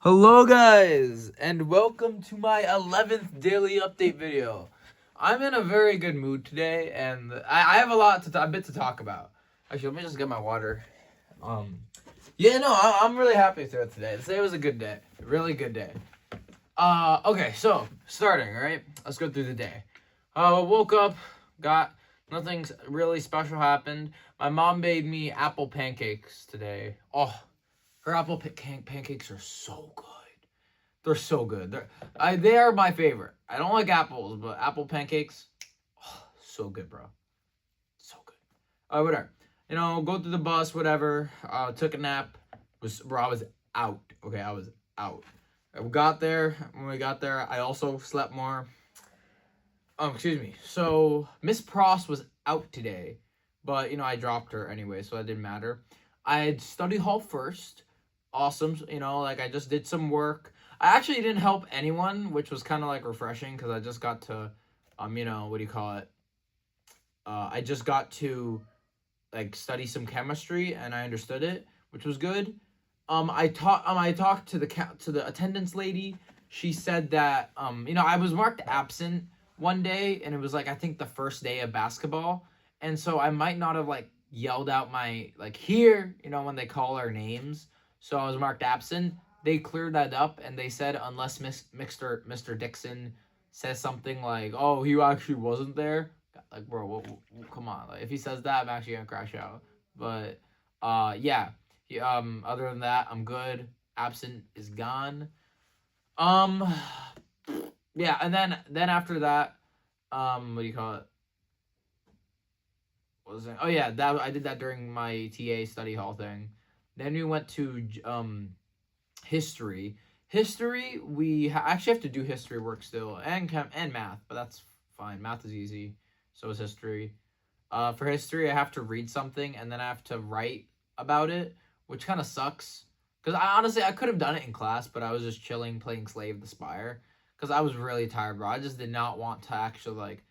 Hello guys, and welcome to my 11th daily update video. I'm in a very good mood today, and I have a bit to talk about. Actually, let me just get my water. Um, I'm really happy through it today. Today was a good day, really good day. Okay, so starting, all right. Let's go through the day. Woke up, got nothing really special happened. My mom made me apple pancakes today. Oh, her pancakes are so good. They're so good. They are my favorite. I don't like apples, but apple pancakes, oh, so good, bro. So good. Whatever. Go through the bus, whatever. Took a nap. I was out. Okay, I was out. When we got there, I also slept more. Excuse me. So Miss Pross was out today, but I dropped her anyway, so that didn't matter. I had study hall first. Awesome. Like I just did some work. I actually didn't help anyone, which was kind of like refreshing because I just got to, what do you call it? I just got to like study some chemistry and I understood it, which was good. I talked to the attendance lady. She said that I was marked absent one day and it was like I think the first day of basketball. And so I might not have like yelled out my like here, when they call our names. So I was marked absent. They cleared that up and they said unless Mr. Dixon says something like, "Oh, he actually wasn't there." Like, bro, come on. Like, if he says that, I'm actually gonna crash out. But, yeah. Other than that, I'm good. Absent is gone. Um, yeah, and then after that, what do you call it? What was it? Oh yeah, that I did that during my TA study hall thing. Then we went to history. History, actually have to do history work still and math, but that's fine. Math is easy. So is history. For history, I have to read something and then I have to write about it, which kind of sucks. Because I could have done it in class, but I was just chilling playing Slave the Spire. Because I was really tired, bro. I just did not want to actually, like,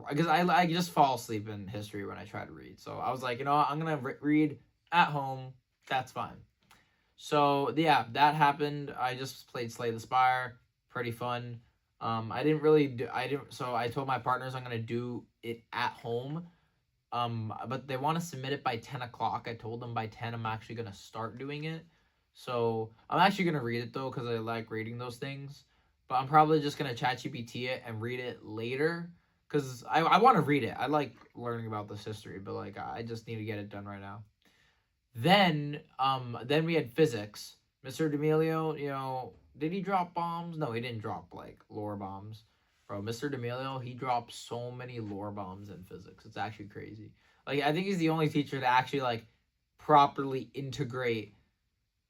because I just fall asleep in history when I try to read. So I was like, what? I'm going to read at home. That's fine. So, yeah, that happened. I just played Slay the Spire. Pretty fun. I didn't really do, I didn't, so I told my partners I'm going to do it at home, but they want to submit it by 10 o'clock. I told them by 10 I'm actually going to start doing it. So I'm actually going to read it though because I like reading those things. But I'm probably just going to ChatGPT it and read it later because I want to read it. I like learning about this history, but like I just need to get it done right now. Then we had physics. Mr. D'Amelio, did he drop bombs? No, he didn't drop like lore bombs. Bro, Mr. D'Amelio, he dropped so many lore bombs in physics. It's actually crazy. Like I think he's the only teacher to actually like properly integrate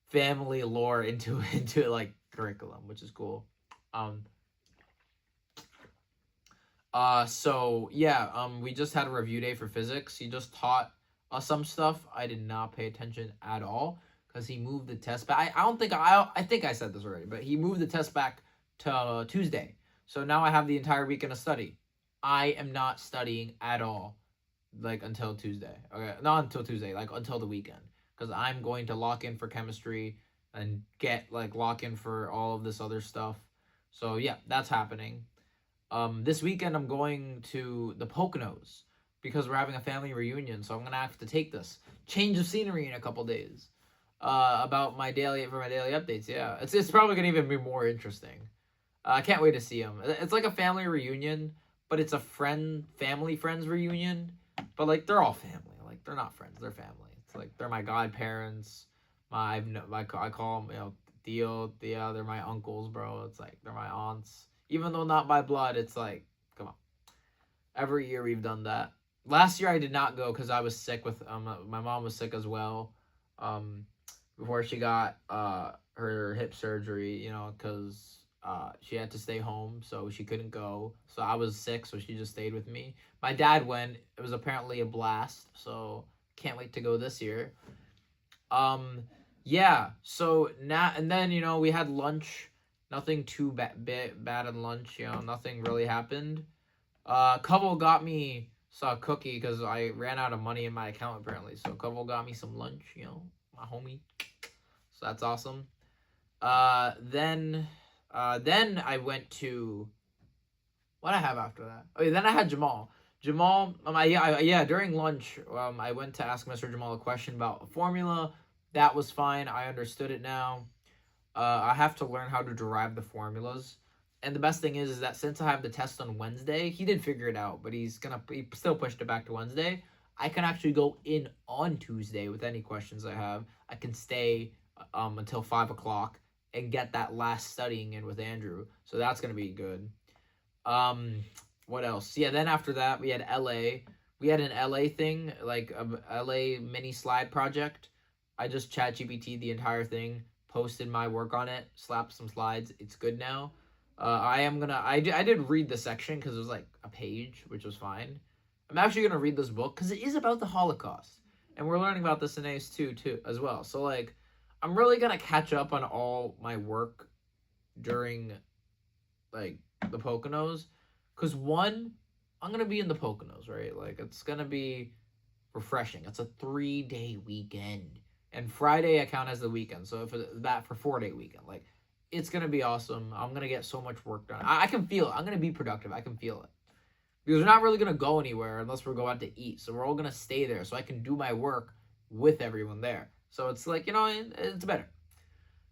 family lore into into like curriculum, which is cool. Um so yeah, we just had a review day for physics. He just taught us some stuff. I did not pay attention at all because he moved the test back. I don't think I think I said this already, but he moved the test back to Tuesday. So now I have the entire weekend to study. I am not studying at all, like until Tuesday. Okay, not until Tuesday, like until the weekend, because I'm going to lock in for chemistry and get like lock in for all of this other stuff. So yeah, that's happening. This weekend I'm going to the Poconos because we're having a family reunion, so I'm gonna have to take this change of scenery in a couple days. About my daily updates. Yeah, it's probably gonna even be more interesting. I can't wait to see them. It's like a family reunion, but it's a family friends reunion. But like they're all family. Like they're not friends. They're family. It's like they're my godparents. I call them Theo, Thea. They're my uncles, bro. It's like they're my aunts. Even though not by blood, it's like come on. Every year we've done that. Last year I did not go because I was sick with my mom was sick as well. Um, before she got her hip surgery, because she had to stay home, so she couldn't go. So I was sick, so she just stayed with me. My dad went. It was apparently a blast, so can't wait to go this year. Um, yeah. So now and then, we had lunch. Nothing too bad in lunch. Nothing really happened. Couple got me a cookie because I ran out of money in my account apparently. So Couple got me some lunch. My homie. So that's awesome. Then I went to what I have after that. Oh yeah, then I had Jamal. Jamal, during lunch, I went to ask Mr. Jamal a question about a formula. That was fine. I understood it now. I have to learn how to derive the formulas. And the best thing is that since I have the test on Wednesday, he did figure it out, but he still pushed it back to Wednesday. I can actually go in on Tuesday with any questions I have. I can stay until 5 o'clock and get that last studying in with Andrew. So that's gonna be good. Um, what else? Yeah, then after that we had LA. We had an LA thing, like a LA mini slide project. I just chat GPT the entire thing, posted my work on it, slapped some slides. It's good now. I did read the section because it was like a page, which was fine. I'm actually gonna read this book because it is about the Holocaust, and we're learning about this in ACE 2 too as well. So like, I'm really gonna catch up on all my work during like the Poconos, because one, I'm gonna be in the Poconos, right? Like it's gonna be refreshing. It's a 3 day weekend, and Friday I count as the weekend. So if that for 4 day weekend, like it's gonna be awesome. I'm gonna get so much work done. I can feel it. I'm gonna be productive. I can feel it because we're not really gonna go anywhere unless we're going out to eat. So we're all gonna stay there, so I can do my work with everyone there. So it's like it's better.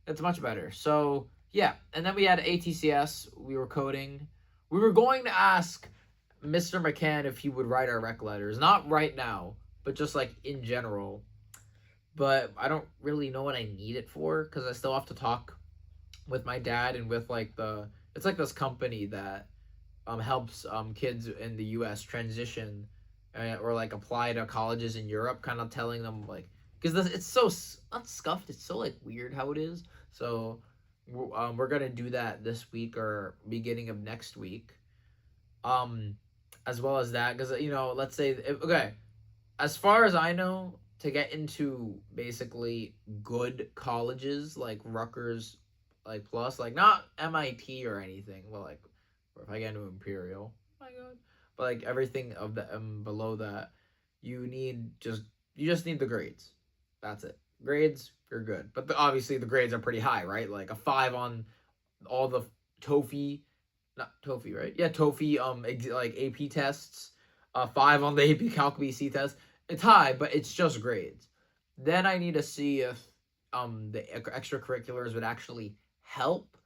It's much better. So yeah, and then we had ATCS. We were coding. We were going to ask Mr. McCann if he would write our rec letters. Not right now, but just like in general. But I don't really know what I need it for because I still have to talk with my dad and with like it's like this company that helps kids in the U.S. transition or like apply to colleges in Europe, kind of telling them like because it's so not scuffed, it's so like weird how it is. So we're gonna do that this week or beginning of next week, um, as well as that because let's say okay, as far as I know, to get into basically good colleges like Rutgers, like plus, like not MIT or anything, well, like, or if I get into Imperial, oh my god, but like everything of the below that, you just need the grades. That's it. Grades, you're good. But obviously the grades are pretty high, right? Like a 5 on all the TOEFL, not TOEFL, right? Yeah, TOEFL, like AP tests, 5 on the AP Calc BC test. It's high, but it's just grades. Then I need to see if the extracurriculars would actually help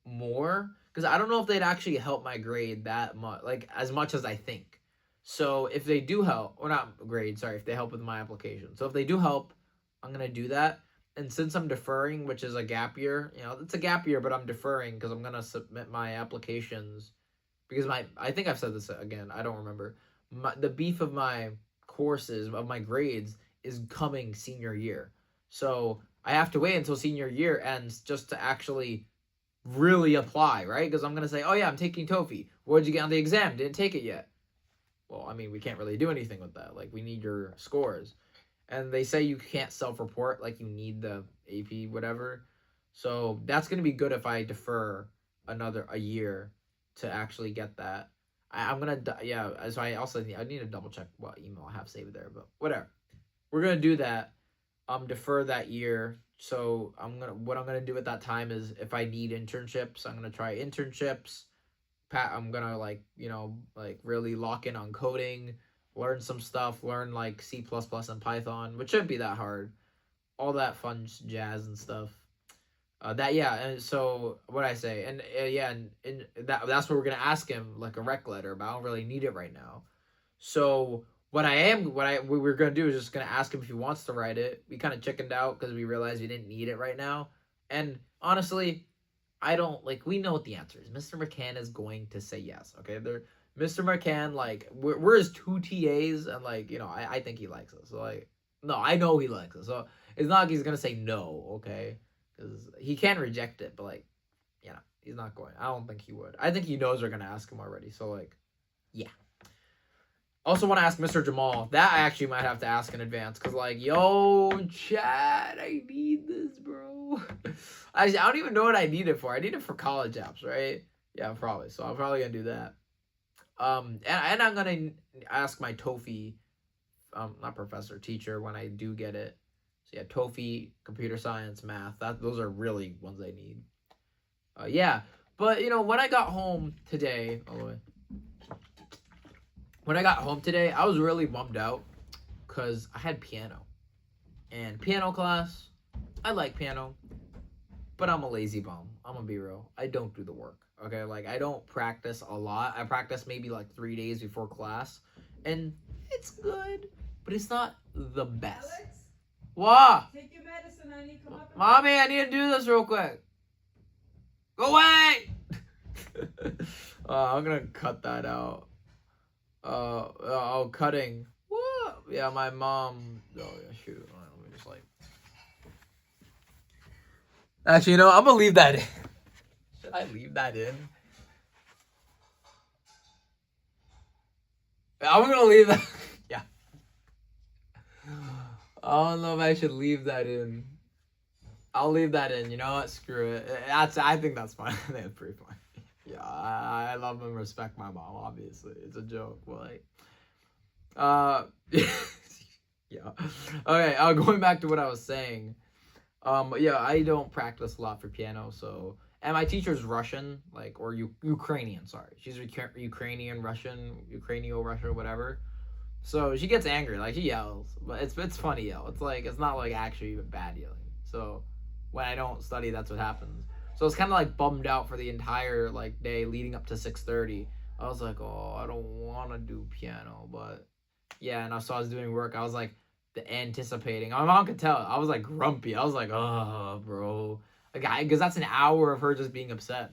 more because I don't know if they'd actually help my grade that much, like as much as I think. So if they do help, or not grade, sorry, if they help with my application. So if they do help, I'm gonna do that. And since I'm deferring, which is a gap year, it's a gap year, but I'm deferring because I'm gonna submit my applications because I think I've said this again. I don't remember. The beef of my courses of my grades is coming senior year, so I have to wait until senior year ends just to actually really apply, right? Because I'm gonna say, oh yeah, I'm taking TOEFL. What did you get on the exam? Didn't take it yet. Well, I mean, we can't really do anything with that. Like, we need your scores, and they say you can't self-report. Like, you need the AP whatever. So that's gonna be good if I defer a year to actually get that. I'm gonna yeah. So I need to double check what email I have saved there, but whatever. We're gonna do that. Defer that year. So what I'm gonna do at that time is if I need internships, I'm gonna try internships. I'm gonna like really lock in on coding, learn some stuff, learn like C++ and Python, which shouldn't be that hard. All that fun jazz and stuff. And so what I say, and yeah, and that's what we're gonna ask him like a rec letter, but I don't really need it right now. So what we were gonna do is just gonna ask him if he wants to write it. We kind of chickened out because we realized we didn't need it right now, and honestly, I don't like. We know what the answer is. Mr. McCann is going to say yes. Okay, Mr. McCann, like we're his 2 TAs, and like I think he likes us. So like, no, I know he likes us. So it's not like he's gonna say no. Okay, because he can reject it, but like, he's not going. I don't think he would. I think he knows we're gonna ask him already. So like, yeah. Also want to ask Mr. Jamal. That I actually might have to ask in advance because, like, yo, Chad, I need this, bro. I don't even know what I need it for. I need it for college apps, right? Yeah, probably. So I'm probably gonna do that. And I'm gonna ask my TOEFL, not professor, teacher when I do get it. So Yeah, TOEFL, computer science, math. Those are really ones I need. Yeah, but when I got home today, I was really bummed out because I had piano and piano class. I like piano, but I'm a lazy bum. I'm gonna be real. I don't do the work. Okay, like I don't practice a lot. I practice maybe like 3 days before class, and it's good, but it's not the best. Alex, What? take your medicine. I need to come up. Mommy, I need to do this real quick. Go away! I'm gonna cut that out. Cutting. What? Yeah, my mom. Oh yeah, shoot. Let me just like. Actually, I'm gonna leave that in. Should I leave that in? I'm gonna leave that. Yeah. I don't know if I should leave that in. I'll leave that in. You know what? Screw it. I think that's fine. I think it's pretty fine. Yeah, I love and respect my mom. Obviously, it's a joke. But like, yeah. Okay. Going back to what I was saying. Yeah, I don't practice a lot for piano. So, and my teacher's Russian, like, or Ukrainian. Sorry, she's Ukrainian, Russian, Ukrainio-Russian, whatever. So she gets angry, like she yells, but it's funny yell. It's like it's not like actually bad yelling. So when I don't study, that's what happens. So it's kind of like bummed out for the entire like day leading up to 6:30. I was like, oh, I don't want to do piano, but yeah. And I was doing work. I was like anticipating. My mom could tell. I was like grumpy. I was like, oh, bro, like because that's an hour of her just being upset.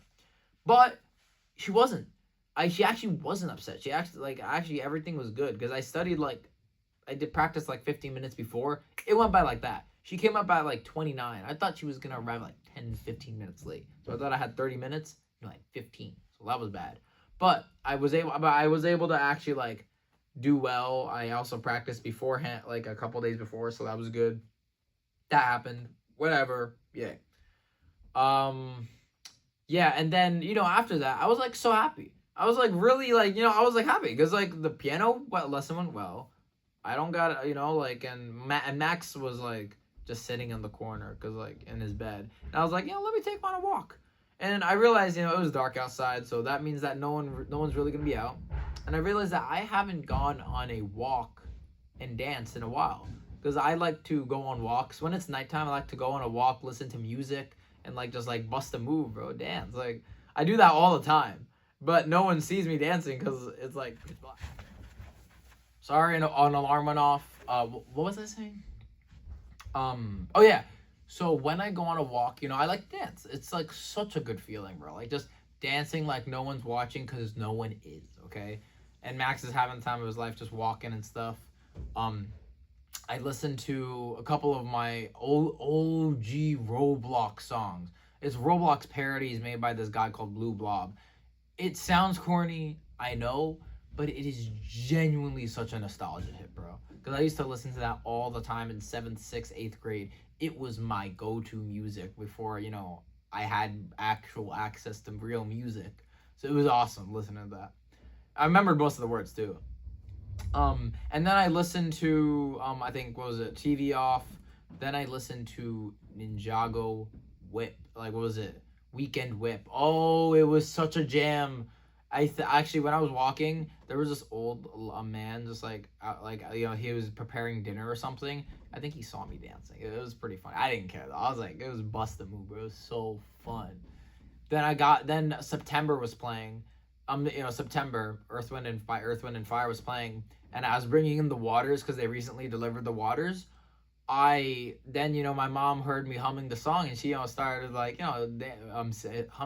But she wasn't. She actually wasn't upset. She actually everything was good because I did practice like 15 minutes before. It went by like that. She came up at like 29. I thought she was gonna arrive like 10, 15 minutes late. So I thought I had 30 minutes, like 15. So that was bad. But I was able to actually like do well. I also practiced beforehand, like a couple days before, so that was good. That happened. Whatever. Yeah. Yeah, and then after that, I was like so happy. I was like really like I was like happy because like the piano lesson went well. I don't got like and Max was like just sitting in the corner because like in his bed, and I was like let me take him on a walk, and I realized it was dark outside, so that means that no one's really gonna be out, and I realized that I haven't gone on a walk and danced in a while because I like to go on walks when it's nighttime. I like to go on a walk, listen to music, and like just like bust a move, bro, dance. Like I do that all the time. But no one sees me dancing because it's like pitch black. Sorry, an alarm went off. What was I saying? Oh yeah. So when I go on a walk, I like to dance. It's like such a good feeling, bro. Like just dancing like no one's watching because no one is, okay? And Max is having the time of his life just walking and stuff. I listened to a couple of my old OG Roblox songs. It's Roblox parodies made by this guy called Blue Blob. It sounds corny, I know, but it is genuinely such a nostalgia hit, bro. Because I used to listen to that all the time in 7th, 6th, 8th grade. It was my go-to music before, I had actual access to real music. So it was awesome listening to that. I remembered most of the words, too. And then I listened to, I think, what was it, TV Off. Then I listened to Ninjago Whip. Like, what was it? Weekend Whip. Oh, it was such a jam. Actually, when I was walking, there was this old man just like he was preparing dinner or something. I think he saw me dancing. It was pretty fun. I didn't care though. I was like, it was bust a move, bro. It was so fun. Then September was playing. September, Earth, Wind and Fire was playing, and I was bringing in the Waters because they recently delivered the Waters. My mom heard me humming the song and she started like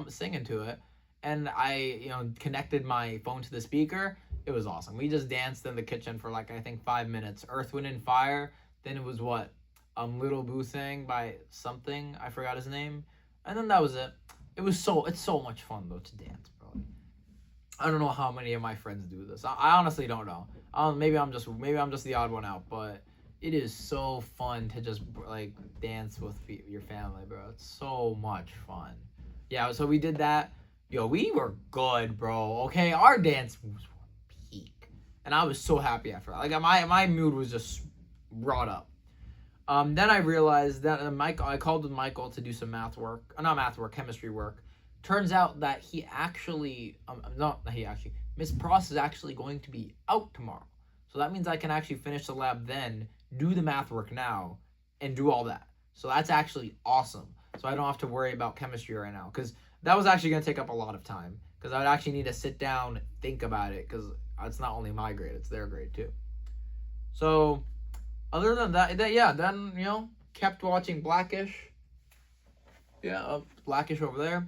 singing to it, and I connected my phone to the speaker. It was awesome. We just danced in the kitchen for like I think 5 minutes. Earth, Wind and Fire. Then it was what Little Boo thing by something, I forgot his name, and then that was it. It's so much fun though to dance, bro. I don't know how many of my friends do this. I honestly don't know. Maybe I'm just the odd one out, but it is so fun to just like dance with your family, bro. It's so much fun. Yeah, so we did that. Yo, we were good, bro. Okay, our dance moves were peak, and I was so happy after that. Like my mood was just brought up. Then I realized that I called with Michael to do some chemistry work. Turns out that Miss Pross is actually going to be out tomorrow. So that means I can actually finish the lab then, do the math work now, and do all that. So that's actually awesome. So I don't have to worry about chemistry right now, because that was actually going to take up a lot of time, because I would actually need to sit down and think about it, because it's not only my grade, it's their grade too. So other than that, then, kept watching Blackish. Yeah, Blackish over there.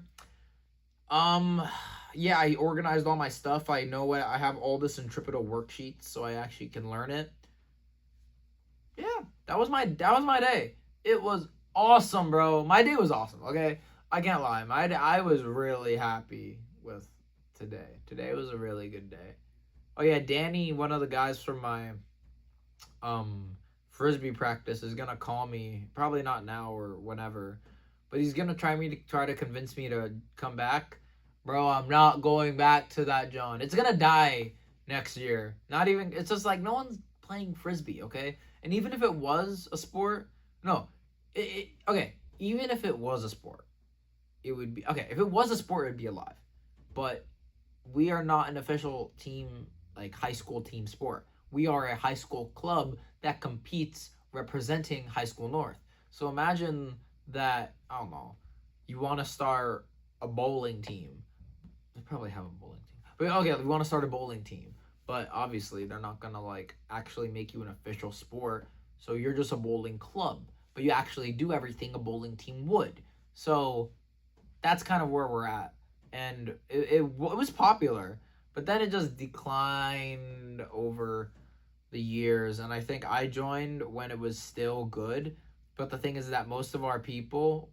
Yeah, I organized all my stuff. I know I have all this Centripetal worksheets, so I actually can learn it. Yeah, that was my day. It was awesome, bro. My day was awesome. Okay, I can't lie. I was really happy with today. Today was a really good day. Oh yeah, Danny, one of the guys from my frisbee practice, is gonna call me. Probably not now or whenever, but he's gonna try to convince me to come back. Bro, I'm not going back to that, John. It's gonna die next year. Not even. It's just like no one's playing frisbee, okay? And even if it was a sport, okay. Even if it was a sport, it would be okay. If it was a sport, it'd be alive. But we are not an official team, like high school team sport. We are a high school club that competes representing High School North. So imagine that, I don't know, you want to start a bowling team. They probably have a bowling team. But okay, we want to start a bowling team. But obviously, they're not going to actually make you an official sport. So you're just a bowling club. But you actually do everything a bowling team would. So that's kind of where we're at. And it was popular. But then it just declined over the years. And I think I joined when it was still good. But the thing is that most of our people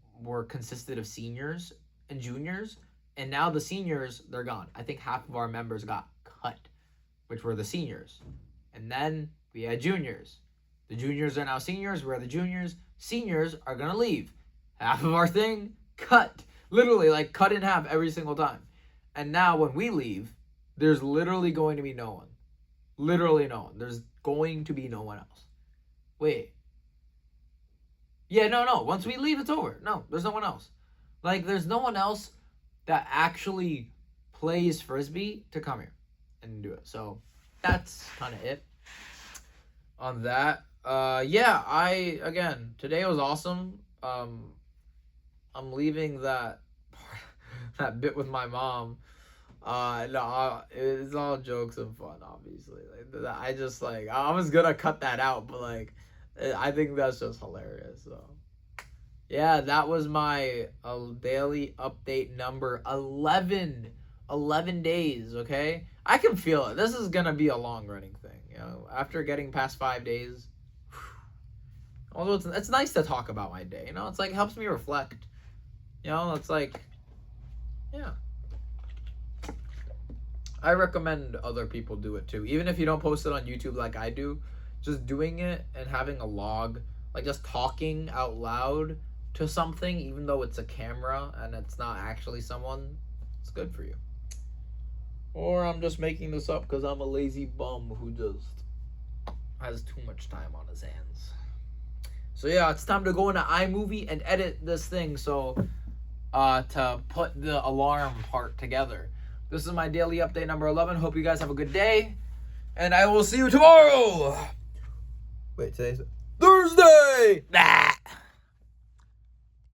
consisted of seniors and juniors. And now the seniors, they're gone. I think half of our members got cut, which were the seniors. And then we had juniors. The juniors are now seniors. We're the juniors. Seniors are going to leave. Half of our thing, cut. Literally, cut in half every single time. And now when we leave, there's literally going to be no one. Literally no one. There's going to be no one else. Wait. Yeah, no. Once we leave, it's over. No, there's no one else. There's no one else that actually plays frisbee to come here and do it. So that's kind of it on that. Today was awesome. I'm leaving that bit with my mom. No, it's all jokes and fun, obviously. I was gonna cut that out, but I think that's just hilarious. So yeah, that was my daily update number 11. 11 days, okay? I can feel it. This is gonna be a long running thing, after getting past 5 days. Although it's nice to talk about my day, it's it helps me reflect. It's yeah. I recommend other people do it too. Even if you don't post it on YouTube like I do, just doing it and having a log, just talking out loud to something, even though it's a camera and it's not actually someone, it's good for you. Or I'm just making this up because I'm a lazy bum who just has too much time on his hands. So yeah, it's time to go into iMovie and edit this thing to put the alarm part together. This is my daily update number 11. Hope you guys have a good day. And I will see you tomorrow. Wait, today's Thursday!